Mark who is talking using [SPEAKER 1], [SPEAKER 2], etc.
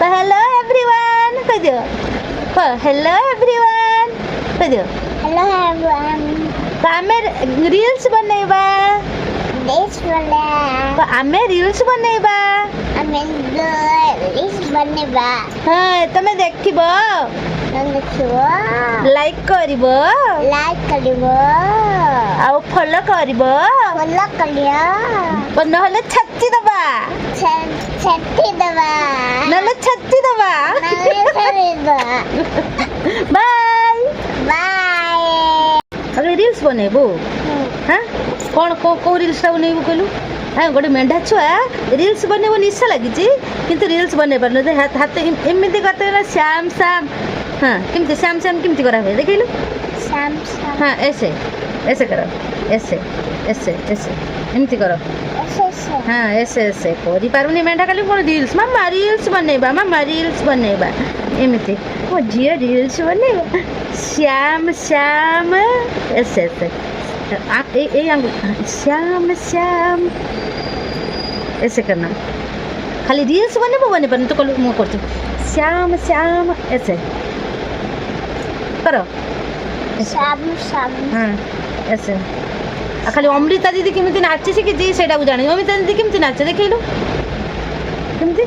[SPEAKER 1] hello everyone कह दियो hello everyone कह दियो
[SPEAKER 2] हेलो एवरीवन
[SPEAKER 1] आमे रील्स बनैबा
[SPEAKER 2] दिस वाला
[SPEAKER 1] आमे रील्स बनैबा
[SPEAKER 2] हमें लिस्ट बनेबा
[SPEAKER 1] हाँ तमे देखिबो
[SPEAKER 2] देखिबो
[SPEAKER 1] लाइक करिबो
[SPEAKER 2] लाइक करिबो
[SPEAKER 1] आ फॉलो करिबो
[SPEAKER 2] फॉलो करियो
[SPEAKER 1] नहले छत्ती दबा
[SPEAKER 2] छत्ती दबा
[SPEAKER 1] नहले छत्ती दबा
[SPEAKER 2] नले खरीदो
[SPEAKER 1] बाय
[SPEAKER 2] बाय
[SPEAKER 1] अरे रील्स बनेबो हाँ कौन को रील्स बनेबो कहलु हाँ गोटे मेढा छुआ रील्स बनेबो निशा लगी किंतु रील्स बने पार हाथ एमती करते ना श्याम श्याम हाँ केमती श्याम श्याम केमती करा हुए देखिलु
[SPEAKER 2] शाम शाम
[SPEAKER 1] हाँ ऐसे ऐसे करो ऐसे ऐसे ऐसे एमती करो
[SPEAKER 2] ऐसे
[SPEAKER 1] हाँ ऐसे ऐसे करी पारुनी मेढा खाली कौन रील्स मामा रील्स बनेबा एमती मो झील रील्स बनेबा श्याम श्याम ऐसे ऐसे आंगुल श्याम श्याम ऐसे करना खाली रील्स बने पारे तो कल मुँह कर श्याम श्याम ऐसे करो
[SPEAKER 2] शाम शाम
[SPEAKER 1] हाँ ऐसे खाली अमृता दीदी केमी नाची शिखी से जानी अमृता दीदी केमी नाचे देखल केमती